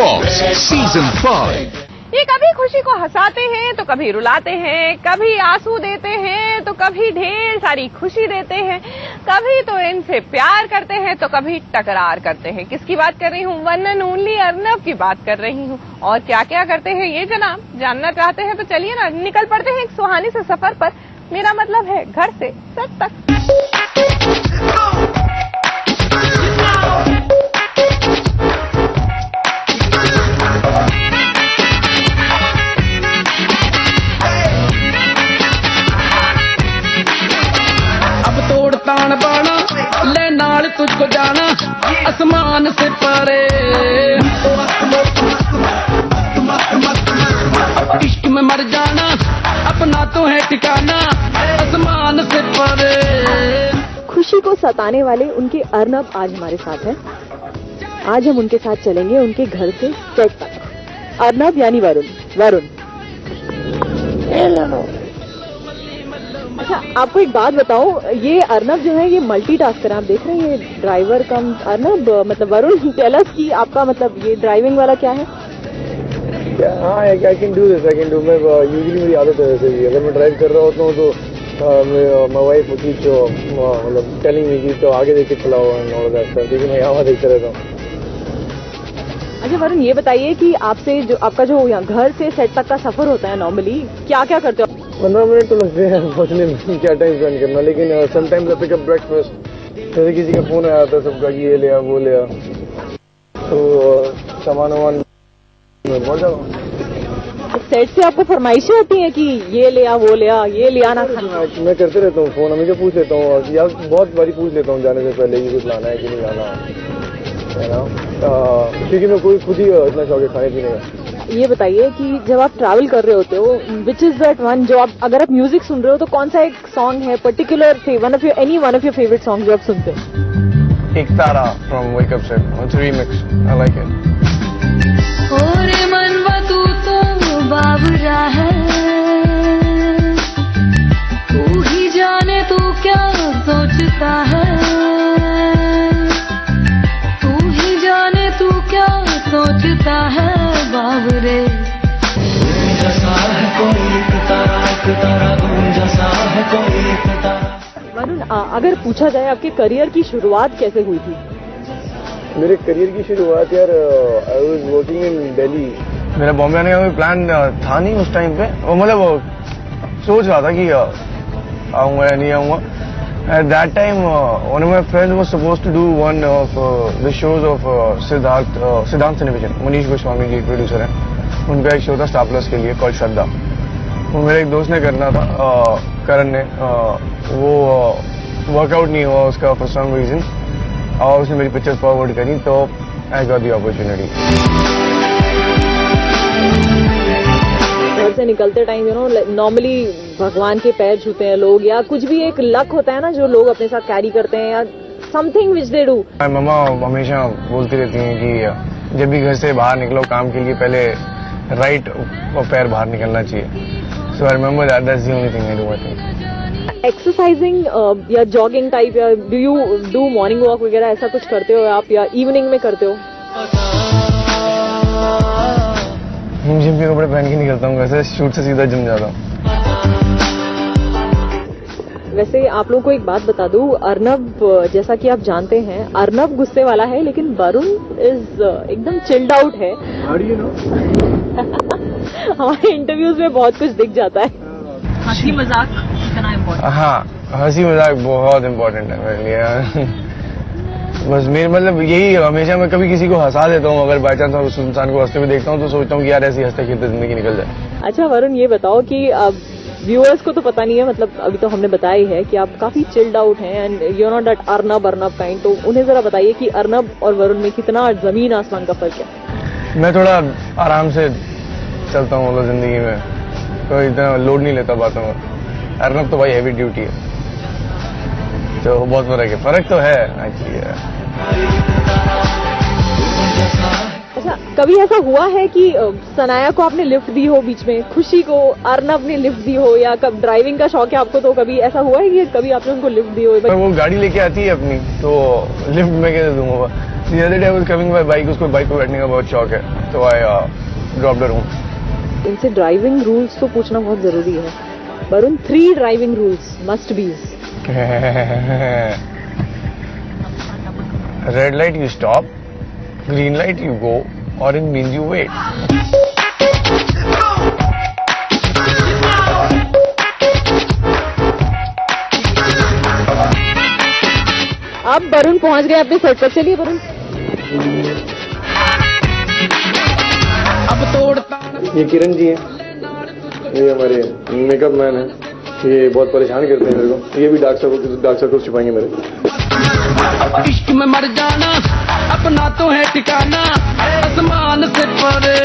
Boss season 5। ये कभी खुशी को हंसाते हैं तो कभी रुलाते हैं, कभी आंसू देते हैं तो कभी ढेर सारी खुशी देते हैं, कभी तो इनसे प्यार करते हैं तो कभी टकरार करते हैं। किसकी बात कर रही हूँ? वन एंड ओनली अर्नब की बात कर रही हूँ। और क्या क्या करते हैं ये जनाब जानना चाहते हैं तो चलिए ना निकल पड़ते हैं एक सुहानी से सफर पर। मेरा मतलब है घर से सेट तक। तान बाना ले नाल तुझको जाना आसमान से परे, इश्क में मर जाना अपना तो है ठिकाना आसमान से परे। खुशी को सताने वाले उनके अर्नब आज हमारे साथ हैं। आज हम उनके साथ चलेंगे उनके घर से सेट तक। अर्नब यानी वरुण। अच्छा, आपको एक बात बताऊं, ये अर्नब जो है ये मल्टीटास्कर है। आप देख रहे हैं ये ड्राइवर कम अर्नब मतलब वरुण। टेल अस कि आपका मतलब ये ड्राइविंग वाला क्या है? हाँ, I can do this, I can do. मैं यूजुअली मेरी आदत है वैसे भी, अगर मैं ड्राइव कर रहा होता हूँ तो माय वाइफ मतलब टेलिंग मी कि तो आगे देख के चलाओ और क्योंकि मैं यहाँ देखता रहता हूँ। अच्छा वरुण, ये बताइए कि आपसे जो आपका जो यहाँ घर से सेट तक का सफर होता है नॉर्मली क्या क्या करते हो? 15 मिनट तो लगते हैं पहुंचने में, क्या टाइम स्पेंड करना। लेकिन sometimes I pick up breakfast, जैसे किसी का फोन आया था सबका कि ये लिया वो लिया, तो सामान वामान पहुंच जाओ। सेट से आपको फरमाइशें होती हैं कि ये लिया वो लिया, ये लिया ना खाना? मैं करते रहता हूँ फोन, हमेशा पूछ लेता हूँ या बहुत बारी पूछ लेता हूँ जाने से पहले कि कुछ लाना है कि नहीं लाना है ना, क्योंकि मैं खुद ही इतना शौक है खाने पीने का। ये बताइए कि जब आप ट्रैवल कर रहे होते हो, विच इज दैट वन जो आप अगर आप म्यूजिक सुन रहे हो तो कौन सा एक सॉन्ग है particular one of your favourite song जो आप सुनते हो? Ek Tara from wake up Sid, it's remix, I like it. ओरे मनवा तू तो बाबरा है, तू ही जाने तू क्या सोचता है, तू ही जाने तू क्या सोचता है बाबरे। वरुण, अगर पूछा जाए आपके करियर की शुरुआत कैसे हुई थी? मेरे करियर की शुरुआत यार, I was working in Delhi. मेरा बॉम्बे आने का कोई प्लान था नहीं उस टाइम पे, और मतलब सोच रहा था कि आऊंगा या नहीं आऊंगा। At that time, one of my friends was supposed to do one of the shows of Siddhant Cinevision. Manish Goswami ji producer हैं, उनका एक शो था स्टार प्लस के लिए कॉल्ड श्रद्धा। वो मेरे एक दोस्त ने करना था, करण ने, वो वर्कआउट नहीं हुआ उसका फॉर सम रीजन, और उसने मेरी पिक्चर्स फॉरवर्ड करी तो आई गॉट द अपॉर्चुनिटी। घर से निकलते टाइम नॉर्मली भगवान के पैर छूते हैं लोग, या कुछ भी एक लक होता है ना जो लोग अपने साथ कैरी करते हैं, या समथिंग विच दे डू। मम्मा हमेशा बोलती रहती हैं कि जब भी घर से बाहर निकलो काम के लिए पहले राइट पैर बाहर निकलना चाहिए। So I remember that's the only thing I do I think. Exercising या जॉगिंग टाइप, या do you do morning walk वगैरह ऐसा कुछ करते हो आप, या इवनिंग में करते हो? जिम के कपड़े पहन के निकलता हूँ, वैसे शूट से सीधा जिम जाता हूँ। वैसे आप लोगों को एक बात बता दूं, अर्नब जैसा कि आप जानते हैं अर्नब गुस्से वाला है, लेकिन वरुण इज एकदम चिल्ड आउट है। How do you know? हमारे इंटरव्यूज में बहुत कुछ दिख जाता है। हंसी मजाक इतना इम्पोर्टेंट? हाँ, हंसी मजाक बहुत इम्पोर्टेंट है मेरे लिए। बस मेरे मतलब यही, हमेशा मैं कभी किसी को हंसा देता हूँ, अगर बाई चांस उस इंसान को हंसते हुए देखता हूँ तो सोचता हूँ कि यार ऐसी हंसते खेलते जिंदगी निकल जाए। अच्छा वरुण, ये बताओ कि व्यूअर्स को तो पता नहीं है, मतलब अभी तो हमने बताया ही है कि आप काफी चिल्ड आउट हैं and you not that Arnab kind, तो उन्हें जरा बताइए कि अर्नब और वरुण में कितना जमीन आसमान का फर्क है। मैं थोड़ा आराम से चलता हूँ मतलब जिंदगी में, तो इतना लोड नहीं लेता बातों में। अर्नब तो भाई हैवी ड्यूटी है, तो बहुत फर्क तो है एक्चुअली। अच्छा, कभी ऐसा हुआ है कि सनाया को आपने लिफ्ट दी हो बीच में, खुशी को अर्नब ने लिफ्ट दी हो, या कब ड्राइविंग का शौक है आपको तो कभी ऐसा हुआ है कि कभी आपने उनको लिफ्ट दी हो? वो गाड़ी लेके आती है अपनी, तो लिफ्ट में कैसे दूंगा? The other day I was coming by bike, उसको बाइक पे बैठने का बहुत शौक है, तो I dropped her home. इनसे ड्राइविंग रूल्स तो पूछना बहुत जरूरी है। वरुण, 3 ड्राइविंग रूल्स मस्ट बीज। Red light you stop, green light you go, orange means you wait. अब वरुण पहुंच गए अपने सेट पर। चलिए वरुण। अब तोड़ता ये किरण जी हैं, ये हमारे मेकअप मैन हैं, ये बहुत परेशान करते हैं मेरे को, ये भी डार्क सर्कल छुपाएंगे मेरे। इश्क में मर जाना अपना तो है ठिकाना, आसमान से परे।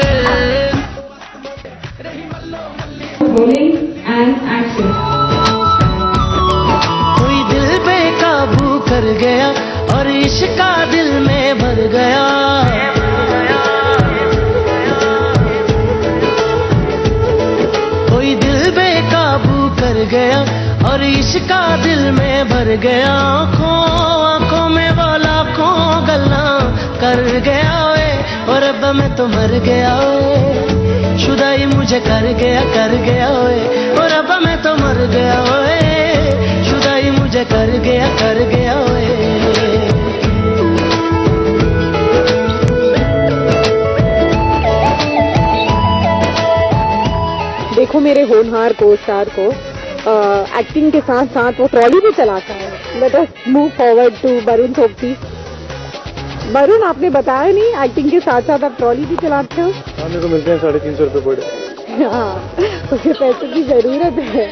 कोई दिल बेकाबू कर गया और इश्क का दिल में भर गया। कोई दिल बेकाबू कर गया और इश्क का दिल में भर गया। आंखों में वो लाखों गल्ला कर गया वे, और अब मैं तो मर गया वे। शुदाई मुझे कर गया वे, और अब मैं तो मर गया वे। शुदाई मुझे कर गया वे। देखो मेरे होनहार को, स्टार को, एक्टिंग के साथ साथ वो ट्रॉली भी चलाता है। Let us move forward to Varun Sobti. Varun, आपने बताया नहीं, एक्टिंग के साथ साथ आप ट्रॉली भी चलाते हो। हाँ, मेरे को मिलते हैं 350 रुपये पर डे। हाँ, उसे पैसे की जरूरत है।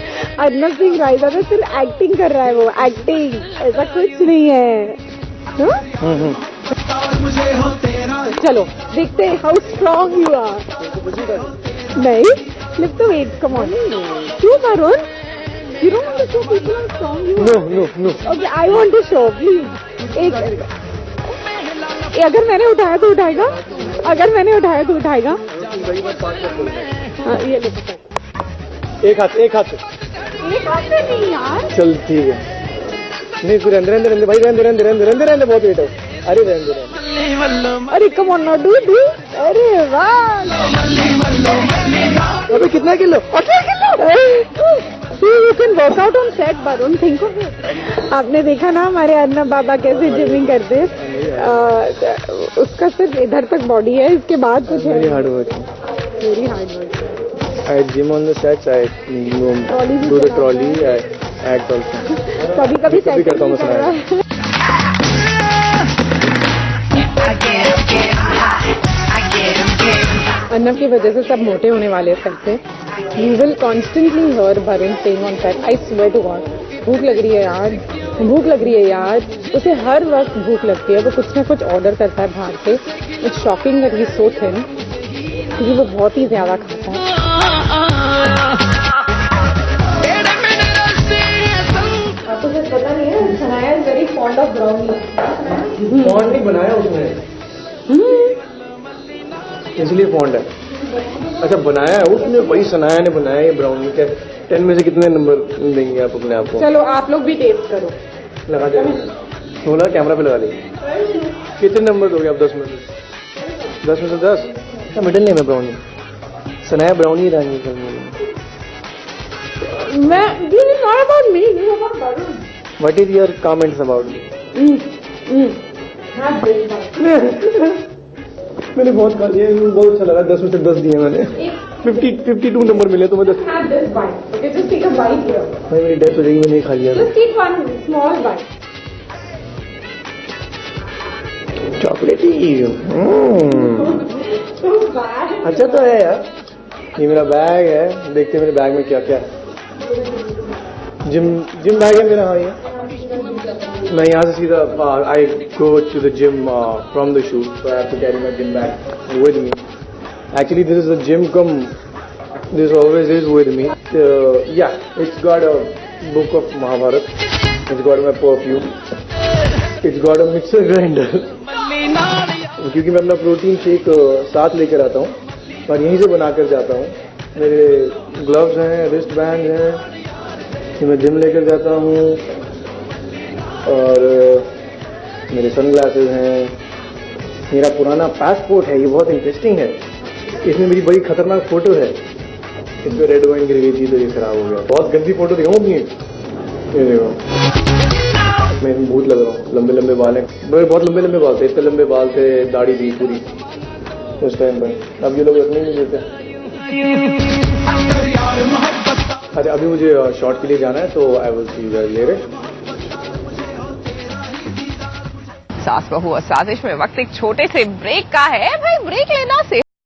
अर्नब सिंह रायदा में सिर्फ एक्टिंग कर रहा है वो, एक्टिंग, ऐसा कुछ नहीं है। चलो देखते हैं हाउ स्ट्रॉन्ग यू आर। नहीं, lift the weight, come on. क्यों Varun? You don't want to show people how strong you are? No. Okay, I want to show, please. अगर मैंने उठाया तो उठाएगा? अगर मैंने उठाया तो उठाएगा? हाँ, ये लो। एक हाथ से। एक हाथ से नहीं यार। चल ठीक है। नहीं फिर अंदर भाई, रहने बहुत वेट है। अरे रहने। अरे कम ऑन, नॉट डू। अरे वाह। अबे कितना kilo? 18 kilo. You can work out on set, Varun. Think of it. आपने देखा ना हमारे अर्नब बाबा कैसे जिमिंग करते हैं। उसका सिर्फ इधर तक बॉडी है, इसके बाद कुछ है। Very hard work. I gym on the sets. I do the trolley. I act also. कभी करता हूँ मैं। अर्नब की वजह से सब मोटे होने वाले हैं सबसे। You will constantly hear Varun saying on set, I swear to God, भूख लग रही है यार। उसे हर वक्त भूख लगती है, वो कुछ ना कुछ ऑर्डर करता है बाहर से। It's shocking that he is so thin, क्योंकि वो बहुत ही ज्यादा खाता है। आपको कुछ पता नहीं है, Sanaya is very fond of brownie. Fond नहीं बनाया उसने, इसलिए फॉन्ड है। अच्छा बनाया है उसने, वही सनाया ने बनाया है ब्राउनी के। 10 में से कितने नंबर देंगे आप अपने आप को? चलो आप लोग भी टेस्ट करो। लगा दे, बोला कैमरा पे लगा ली। कितने नंबर दोगे आप 10 में से? 10 में से 10? क्या मिडिल नेम है ब्राउनी? सनाया ब्राउनी रानी कर मैं this is not about me, this is about Varun. What is your comments about me? मैंने बहुत खा लिया, बहुत अच्छा लगा। 10 में से 10 दिए मैंने। 52 नंबर मिले तो मैं 10। Have this bite. Okay, just take a bite here. भाई मेरी डेथ हो जाएगी, मैंने खा लिया। Just take one small bite. चॉकलेटी। So bad. अच्छा तो है यार। ये मेरा बैग है, देखते हैं मेरे बैग में क्या क्या है। जिम बैग है मेरा। हाँ, ये मैं यहाँ से सीधा I go to the gym from the shoot, so I have to carry my gym bag with me. Actually this is the gym cum, this always is with me. Yeah it's got a book of Mahabharat, it's got my perfume, it's got a mixer grinder, क्योंकि मैं अपना protein shake साथ लेकर आता हूँ और यहीं से बना कर जाता हूँ। मेरे ग्लव्स हैं, रिस्ट बैंड हैं, मैं जिम लेकर जाता हूँ, और मेरे सनग्लासेस हैं, मेरा पुराना पासपोर्ट है, ये बहुत इंटरेस्टिंग है। इसमें मेरी बड़ी खतरनाक फोटो है, इसमें रेड वाइन गिर गई थी तो ये खराब हो गया। बहुत गंदी फोटो दिखाऊं अपनी, ये देखो मैं भूत लग रहा हूँ। लंबे लंबे बाल हैं, मेरे बहुत लंबे लंबे बाल थे, इतने लंबे बाल थे, दाढ़ी थी पूरी उस टाइम पर। अब ये लोग रखने नहीं देते। अच्छा अभी मुझे शॉट के लिए जाना है, तो I will see you guys later. सास बहू और साजिश में वक्त एक छोटे से ब्रेक का है। भाई ब्रेक लेना से